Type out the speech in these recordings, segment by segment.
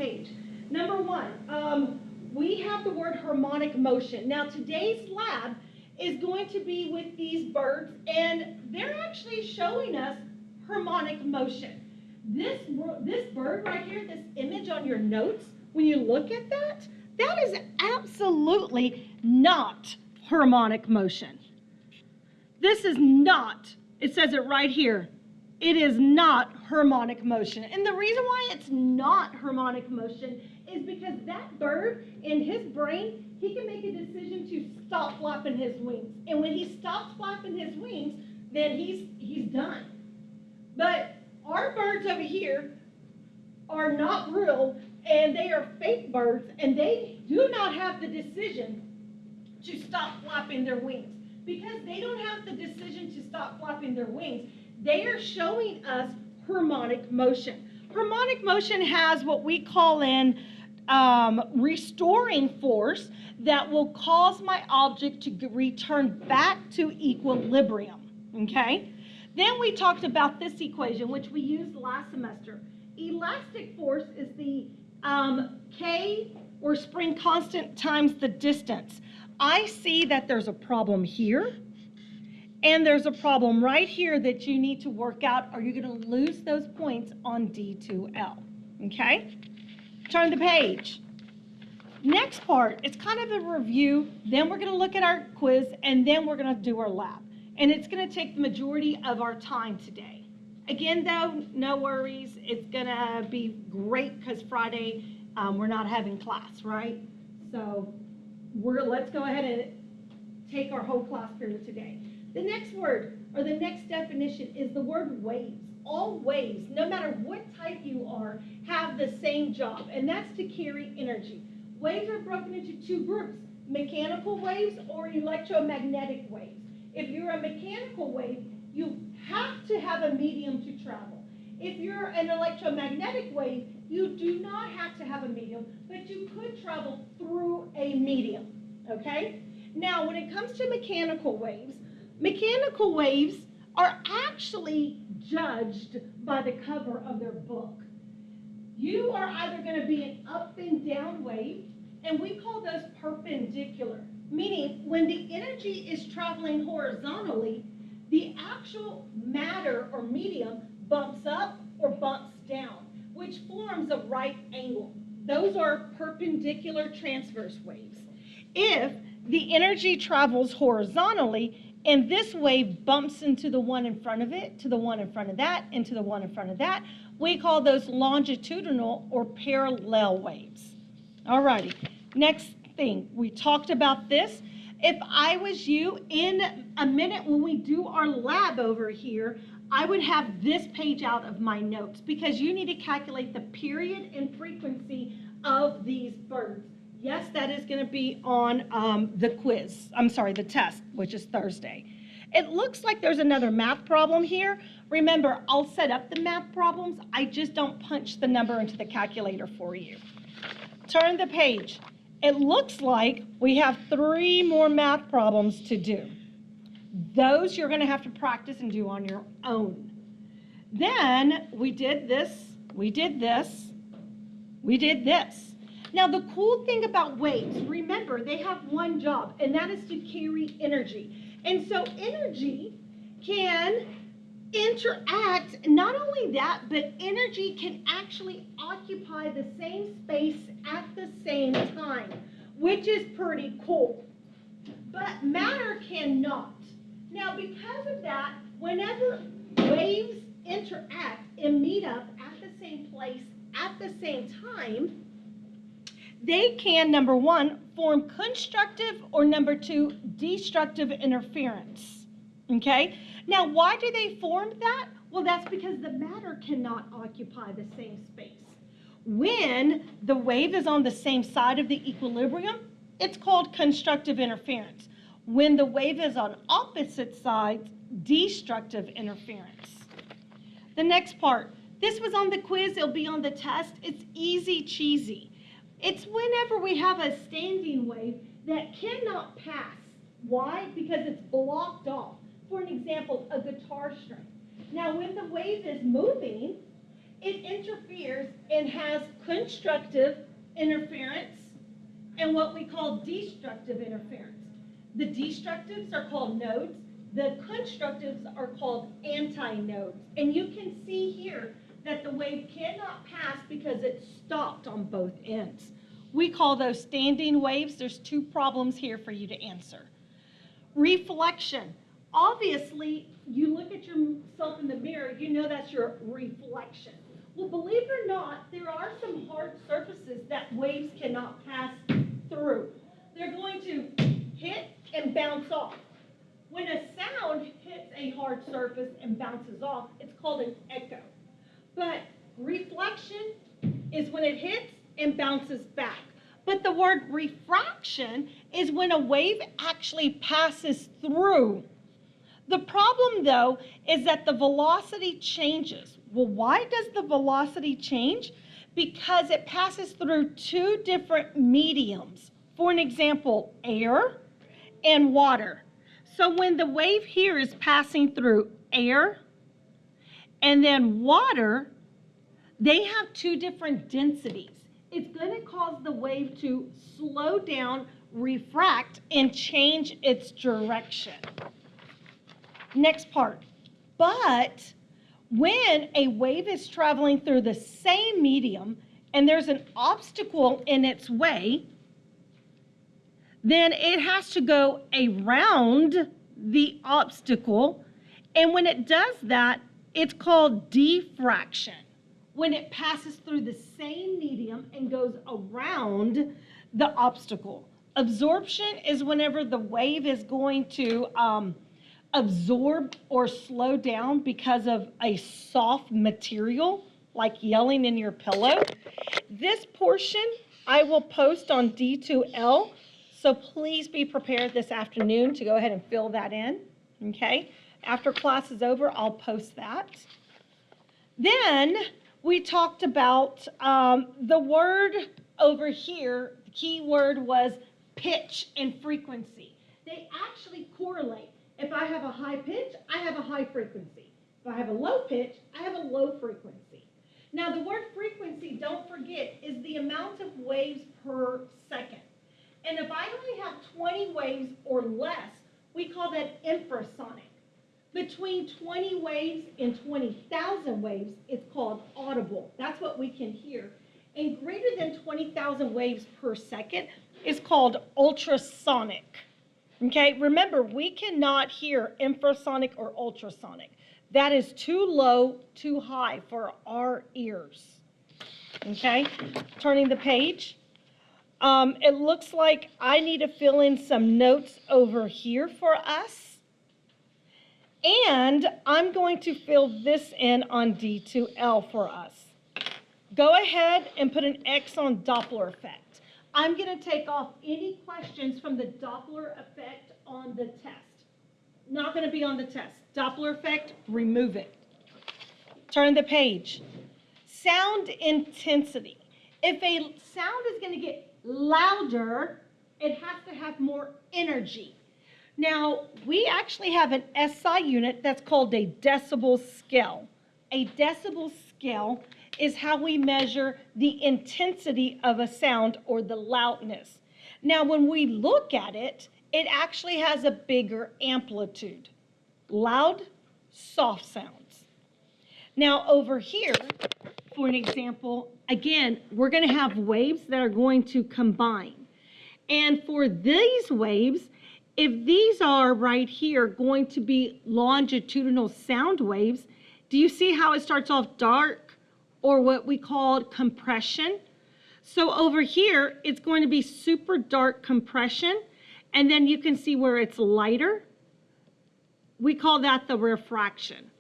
page. Number one, we have the word harmonic motion. Now today's lab is going to be with these birds, and they're actually showing us harmonic motion. This bird right here, this image on your notes, when you look at that, that is absolutely not harmonic motion. This is not, it says it right here, it is not harmonic motion. And the reason why it's not harmonic motion is because that bird, in his brain, he can make a decision to stop flapping his wings. And when he stops flapping his wings, then he's done. But our birds over here are not real, and they are fake birds, and they do not have the decision to stop flapping their wings. Because they don't have the decision to stop flapping their wings, they are showing us harmonic motion. Harmonic motion has what we call an restoring force that will cause my object to return back to equilibrium, okay? Then we talked about this equation, which we used last semester. Elastic force is the K, or spring constant, times the distance. I see that there's a problem here, and there's a problem right here that you need to work out, or you're going to lose those points on D2L, okay? Turn the page. Next part, it's kind of a review, then we're going to look at our quiz, and then we're going to do our lab. And it's going to take the majority of our time today. Again, though, no worries. It's going to be great because Friday we're not having class, right? So let's go ahead and take our whole class period today. The next word, or the next definition, is the word waves. All waves, no matter what type you are, have the same job, and that's to carry energy. Waves are broken into two groups, mechanical waves or electromagnetic waves. If you're a mechanical wave, you have to have a medium to travel. If you're an electromagnetic wave, you do not have to have a medium, but you could travel through a medium, okay? Now, when it comes to mechanical waves are actually judged by the cover of their book. You are either going to be an up and down wave, and we call those perpendicular, meaning when the energy is traveling horizontally, the actual matter or medium bumps up or bumps down, which forms a right angle. Those are perpendicular transverse waves. If the energy travels horizontally, and this wave bumps into the one in front of it, to the one in front of that, and to the one in front of that, we call those longitudinal or parallel waves. All righty, next thing, we talked about this. If I was you, in a minute when we do our lab over here, I would have this page out of my notes because you need to calculate the period and frequency of these birds. Yes, that is going to be on the test, which is Thursday. It looks like there's another math problem here. Remember, I'll set up the math problems. I just don't punch the number into the calculator for you. Turn the page. It looks like we have 3 more math problems to do. Those you're going to have to practice and do on your own. Then we did this, we did this, we did this. Now the cool thing about waves, remember they have one job, and that is to carry energy. And so energy can interact, not only that, but energy can actually occupy the same space at the same time, which is pretty cool. But matter cannot. Now because of that, whenever waves interact and meet up at the same place at the same time, they can, number 1, form constructive, or number 2, destructive interference, okay? Now, why do they form that? Well, that's because the matter cannot occupy the same space. When the wave is on the same side of the equilibrium, it's called constructive interference. When the wave is on opposite sides, destructive interference. The next part, this was on the quiz, it'll be on the test. It's easy cheesy. It's whenever we have a standing wave that cannot pass. Why? Because it's blocked off. For an example, a guitar string. Now, when the wave is moving, it interferes and has constructive interference and what we call destructive interference. The destructives are called nodes. The constructives are called antinodes. And you can see here that the wave cannot pass because it's stopped on both ends. We call those standing waves. There's two problems here for you to answer. Reflection. Obviously, you look at yourself in the mirror, you know that's your reflection. Well, believe it or not, there are some hard surfaces that waves cannot pass through. They're going to hit and bounce off. When a sound hits a hard surface and bounces off, it's called an echo. But reflection is when it hits and bounces back. But the word refraction is when a wave actually passes through. The problem, though, is that the velocity changes. Well, why does the velocity change? Because it passes through two different mediums. For an example, air and water. So when the wave here is passing through air and then water, they have two different densities. It's going to cause the wave to slow down, refract, and change its direction. Next part. But when a wave is traveling through the same medium and there's an obstacle in its way, then it has to go around the obstacle. And when it does that, it's called diffraction. When it passes through the same medium and goes around the obstacle. Absorption is whenever the wave is going to absorb or slow down because of a soft material, like yelling in your pillow. This portion I will post on D2L, so please be prepared this afternoon to go ahead and fill that in, okay? After class is over, I'll post that. Then we talked about the word over here, the key word was pitch and frequency. They actually correlate. If I have a high pitch, I have a high frequency. If I have a low pitch, I have a low frequency. Now the word frequency, don't forget, is the amount of waves per second. And if I only have 20 waves or less, we call that infrasonic. Between 20 waves and 20,000 waves, it's called audible. That's what we can hear. And greater than 20,000 waves per second is called ultrasonic. Okay, remember, we cannot hear infrasonic or ultrasonic. That is too low, too high for our ears. Okay, turning the page. It looks like I need to fill in some notes over here for us. And I'm going to fill this in on D2L for us. Go ahead and put an X on Doppler effect. I'm going to take off any questions from the Doppler effect on the test. Not going to be on the test. Doppler effect, remove it. Turn the page. Sound intensity. If a sound is going to get louder, it has to have more energy. Now, we actually have an SI unit that's called a decibel scale. A decibel scale is how we measure the intensity of a sound or the loudness. Now, when we look at it, it actually has a bigger amplitude. Loud, soft sounds. Now, over here, for an example, again, we're going to have waves that are going to combine. And for these waves, if these are right here going to be longitudinal sound waves, do you see how it starts off dark or what we call compression? So over here, it's going to be super dark compression, and then you can see where it's lighter. We call that the refraction.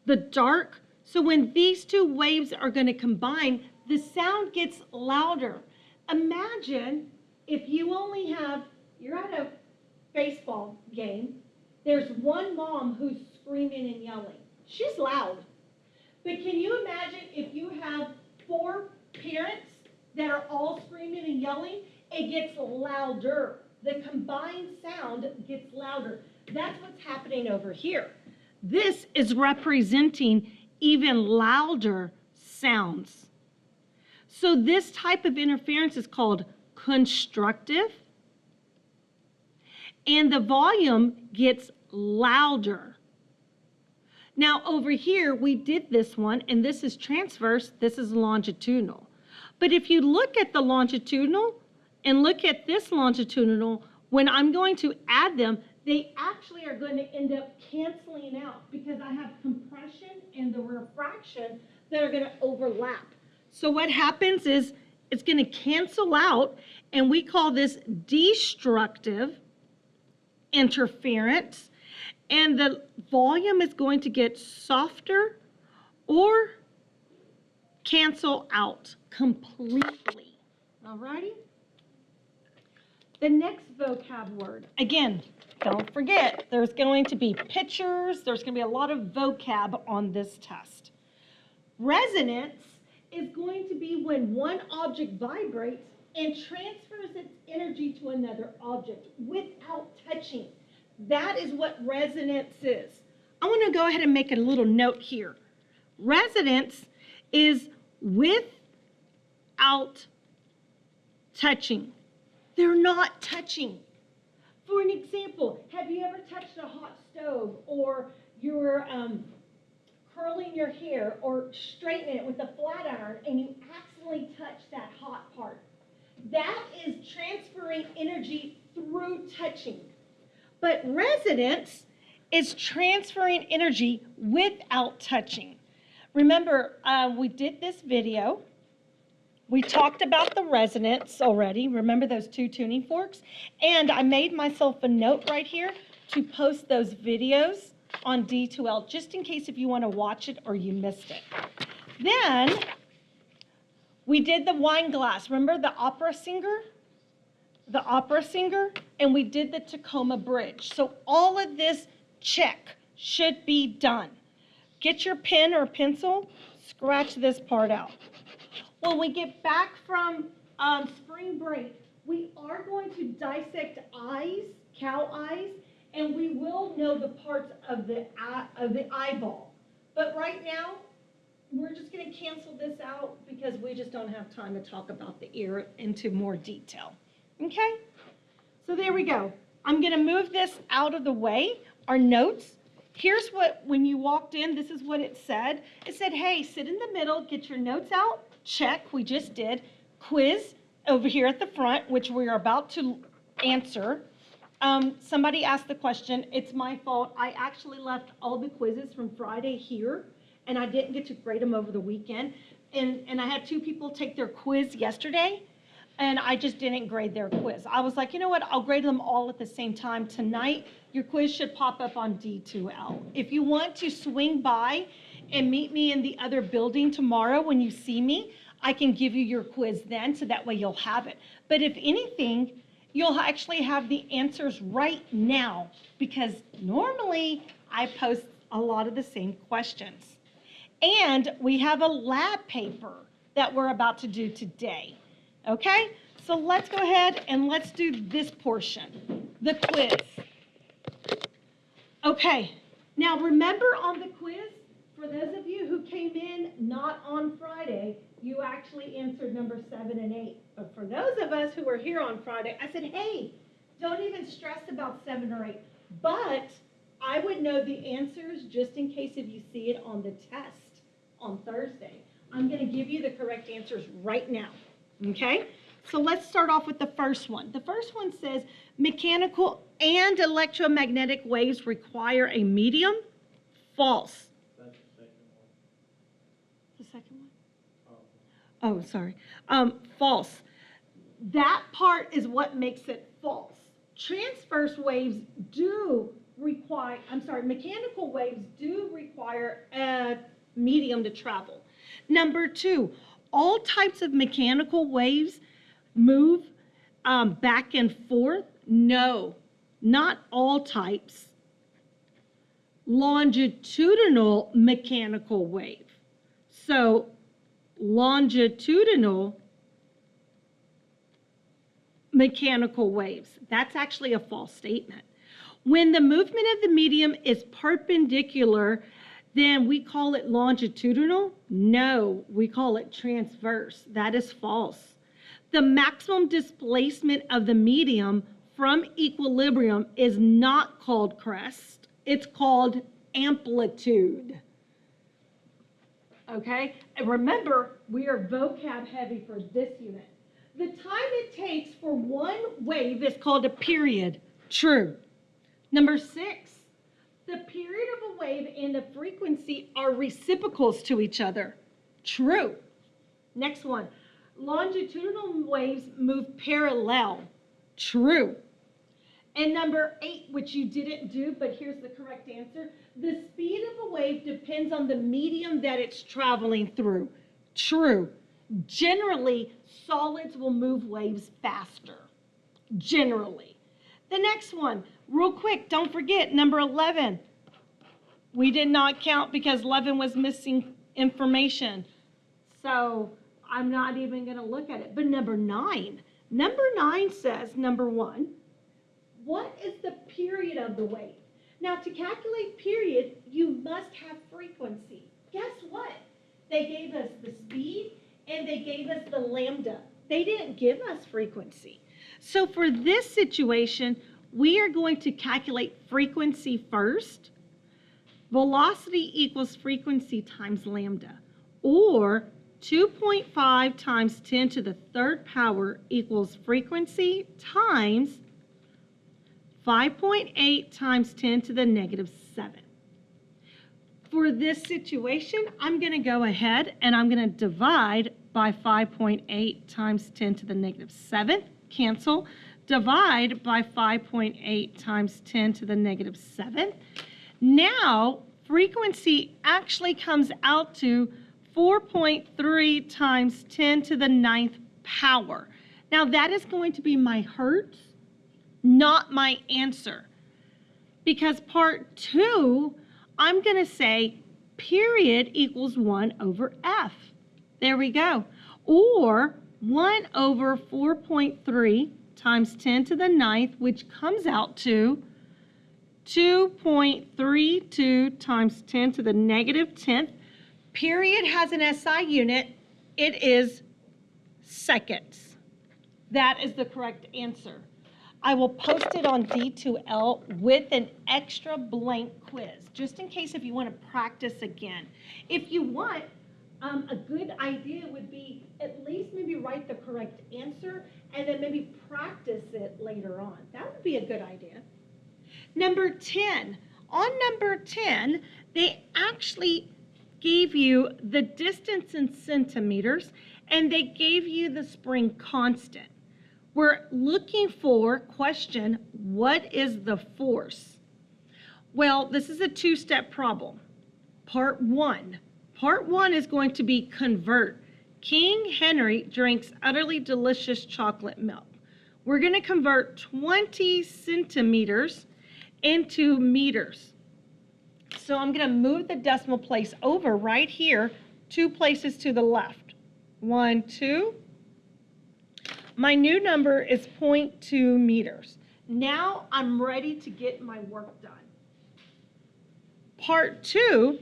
The dark, so when these two waves are going to combine, the sound gets louder. Imagine if you only have, you're at a baseball game, there's one mom who's screaming and yelling. She's loud. But can you imagine if you have 4 parents that are all screaming and yelling? It gets louder. The combined sound gets louder. That's what's happening over here. This is representing even louder sounds. So this type of interference is called constructive, and the volume gets louder. Now over here, we did this one, and this is transverse, this is longitudinal. But if you look at the longitudinal and look at this longitudinal, when I'm going to add them, they actually are going to end up canceling out because I have compression and the refraction that are going to overlap. So what happens is it's going to cancel out, and we call this destructive interference, and the volume is going to get softer or cancel out completely. All righty? The next vocab word, again, don't forget, there's going to be pictures, there's going to be a lot of vocab on this test. Resonance is going to be when one object vibrates and transfers its energy to another object without touching. That is what resonance is. I want to go ahead and make a little note here. Resonance is without touching. They're not touching. For an example, have you ever touched a hot stove, or you're curling your hair or straightening it with a flat iron and you accidentally touch that hot part? That is transferring energy through touching. But resonance is transferring energy without touching. Remember, we did this video. We talked about the resonance already. Remember those two tuning forks? And I made myself a note right here to post those videos on D2L, just in case if you want to watch it or you missed it. Then we did the wine glass. Remember the opera singer? The opera singer, and we did the Tacoma Bridge. So all of this check should be done. Get your pen or pencil, scratch this part out. When we get back from spring break, we are going to dissect eyes, cow eyes, and we will know the parts of the eyeball. But right now, we're just going to cancel this out because we just don't have time to talk about the ear into more detail. Okay? So there we go. I'm going to move this out of the way, our notes. Here's what, when you walked in, this is what it said. It said, hey, sit in the middle, get your notes out, check, we just did. Quiz over here at the front, which we are about to answer. Somebody asked the question, it's my fault. I actually left all the quizzes from Friday here, and I didn't get to grade them over the weekend. And I had 2 people take their quiz yesterday, and I just didn't grade their quiz. I was like, you know what, I'll grade them all at the same time. Tonight, your quiz should pop up on D2L. If you want to swing by and meet me in the other building tomorrow when you see me, I can give you your quiz then, so that way you'll have it. But if anything, you'll actually have the answers right now, because normally I post a lot of the same questions. And we have a lab paper that we're about to do today. Okay, so let's go ahead and let's do this portion, the quiz. Okay, now remember on the quiz, for those of you who came in not on Friday, you actually answered number 7 and 8. But for those of us who were here on Friday, I said, hey, don't even stress about 7 or 8. But I would know the answers just in case if you see it on the test on Thursday. I'm going to give you the correct answers right now. Okay, so let's start off with the first one. The first one says mechanical and electromagnetic waves require a medium. False. That's the second one. The second one? Oh, sorry. False. That part is what makes it false. Transverse waves do require, mechanical waves do require a medium to travel. Number 2, all types of mechanical waves move back and forth. No, not all types. Longitudinal mechanical wave. So longitudinal mechanical waves, that's actually a false statement. When the movement of the medium is perpendicular then we call it longitudinal? No, we call it transverse. That is false. The maximum displacement of the medium from equilibrium is not called crest. It's called amplitude. Okay? And remember, we are vocab heavy for this unit. The time it takes for one wave is called a period. True. Number 6, the period of a wave and the frequency are reciprocals to each other. True. Next one, longitudinal waves move parallel. True. And number 8, which you didn't do, but here's the correct answer, the speed of a wave depends on the medium that it's traveling through. True. Generally, solids will move waves faster. Generally. The next one, real quick, don't forget, number 11. We did not count because 11 was missing information. So I'm not even going to look at it. But number 9 says, number 1, what is the period of the wave? Now, to calculate period, you must have frequency. Guess what? They gave us the speed and they gave us the lambda. They didn't give us frequency. So for this situation, we are going to calculate frequency first. Velocity equals frequency times lambda, or 2.5 times 10 to the third power equals frequency times 5.8 times 10 to the negative 7. For this situation, I'm going to go ahead and I'm going to divide by 5.8 times 10 to the negative 7. Cancel. Divide by 5.8 times 10 to the negative 7. Now, frequency actually comes out to 4.3 times 10 to the 9th power. Now, that is going to be my hertz, not my answer. Because part 2, I'm going to say period equals 1 over f. There we go. Or 1 over 4.3 times 10 to the 9th, which comes out to 2.32 times 10 to the negative 10th. Period has an SI unit. It is seconds. That is the correct answer. I will post it on D2L with an extra blank quiz, just in case if you want to practice again. If you want, a good idea would be at least maybe write the correct answer and then maybe practice it later on. That would be a good idea. Number 10. On number 10, they actually gave you the distance in centimeters and they gave you the spring constant. We're looking for question, what is the force? Well, this is a two-step problem. Part 1. Part 1 is going to be convert. King Henry drinks utterly delicious chocolate milk. We're going to convert 20 centimeters into meters. So I'm going to move the decimal place over right here, 2 places to the left. 1, 2. My new number is 0.2 meters. Now I'm ready to get my work done. Part 2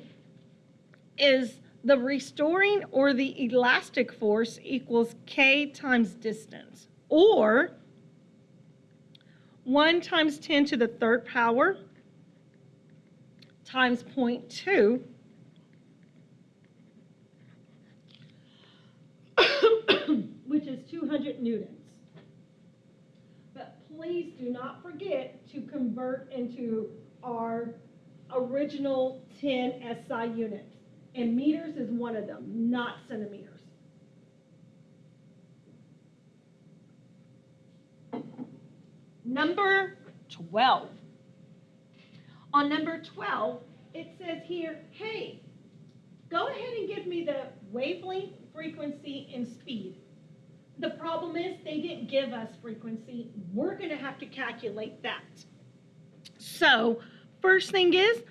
is the restoring or the elastic force equals K times distance, or 1 times 10 to the third power times 0.2 which is 200 newtons. But please do not forget to convert into our original 10 SI units. And meters is one of them, not centimeters. Number 12. On number 12, it says here, hey, go ahead and give me the wavelength, frequency, and speed. The problem is they didn't give us frequency. We're going to have to calculate that. So first thing is,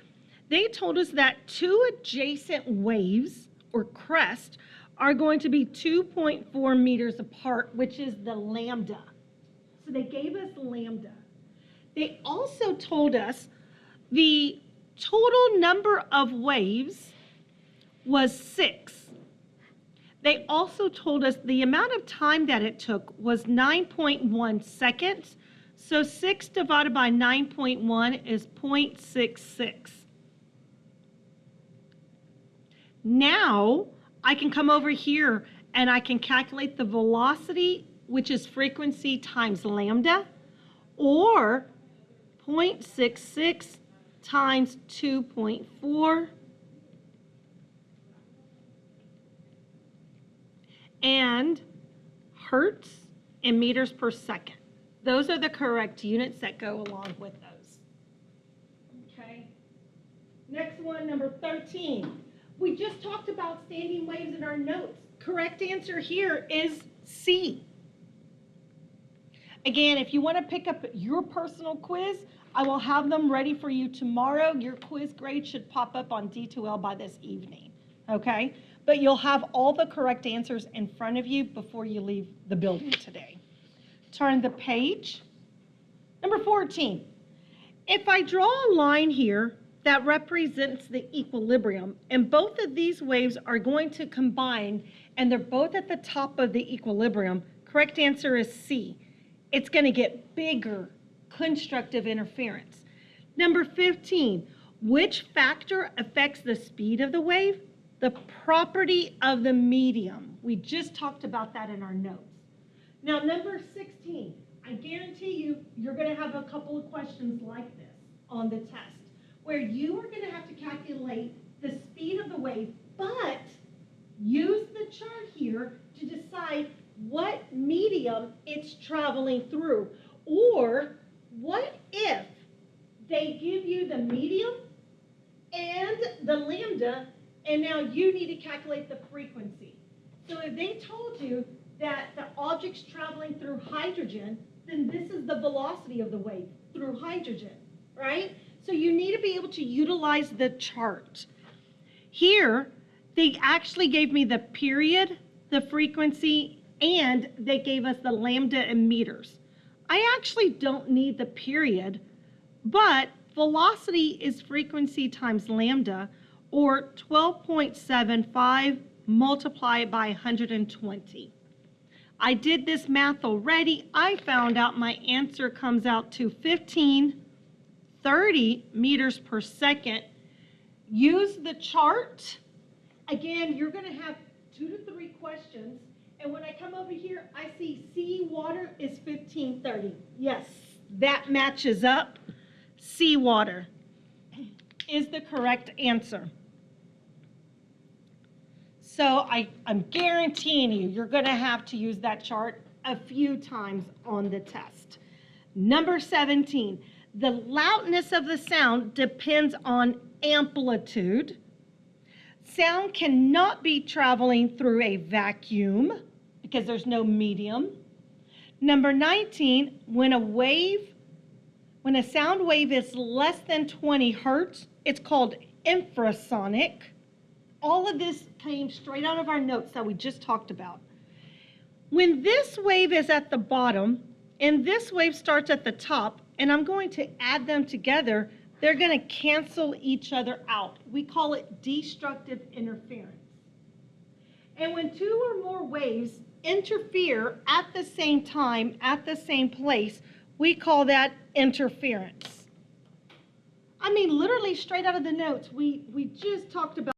they told us that 2 adjacent waves, or crests, are going to be 2.4 meters apart, which is the lambda. So they gave us lambda. They also told us the total number of waves was 6. They also told us the amount of time that it took was 9.1 seconds. So 6 divided by 9.1 is 0.66. Now I can come over here and I can calculate the velocity, which is frequency times lambda, or 0.66 times 2.4, and hertz and meters per second. Those are the correct units that go along with those. Okay. Next one, number 13. We just talked about standing waves in our notes. Correct answer here is C. Again, if you want to pick up your personal quiz, I will have them ready for you tomorrow. Your quiz grade should pop up on D2L by this evening, okay? But you'll have all the correct answers in front of you before you leave the building today. Turn the page. Number 14. If I draw a line here that represents the equilibrium, and both of these waves are going to combine, and they're both at the top of the equilibrium, correct answer is C. It's going to get bigger constructive interference. Number 15, which factor affects the speed of the wave? The property of the medium. We just talked about that in our notes. Now, number 16, I guarantee you're going to have a couple of questions like this on the test, where you are going to have to calculate the speed of the wave, but use the chart here to decide what medium it's traveling through. Or what if they give you the medium and the lambda, and now you need to calculate the frequency? So if they told you that the object's traveling through hydrogen, then this is the velocity of the wave through hydrogen, right? So you need to be able to utilize the chart. Here, they actually gave me the period, the frequency, and they gave us the lambda in meters. I actually don't need the period, but velocity is frequency times lambda, or 12.75 multiplied by 120. I did this math already. I found out my answer comes out to 1530 meters per second. Use the chart. Again, you're going to have 2 to 3 questions. And when I come over here, I see seawater is 1530. Yes, that matches up. Seawater is the correct answer. So I'm guaranteeing you're going to have to use that chart a few times on the test. Number 17, the loudness of the sound depends on amplitude. Sound cannot be traveling through a vacuum because there's no medium. Number 19, when a sound wave is less than 20 hertz, it's called infrasonic. All of this came straight out of our notes that we just talked about. When this wave is at the bottom and this wave starts at the top, and I'm going to add them together, they're going to cancel each other out. We call it destructive interference. And when 2 or more waves interfere at the same time, at the same place, we call that interference. I mean, literally straight out of the notes, we just talked about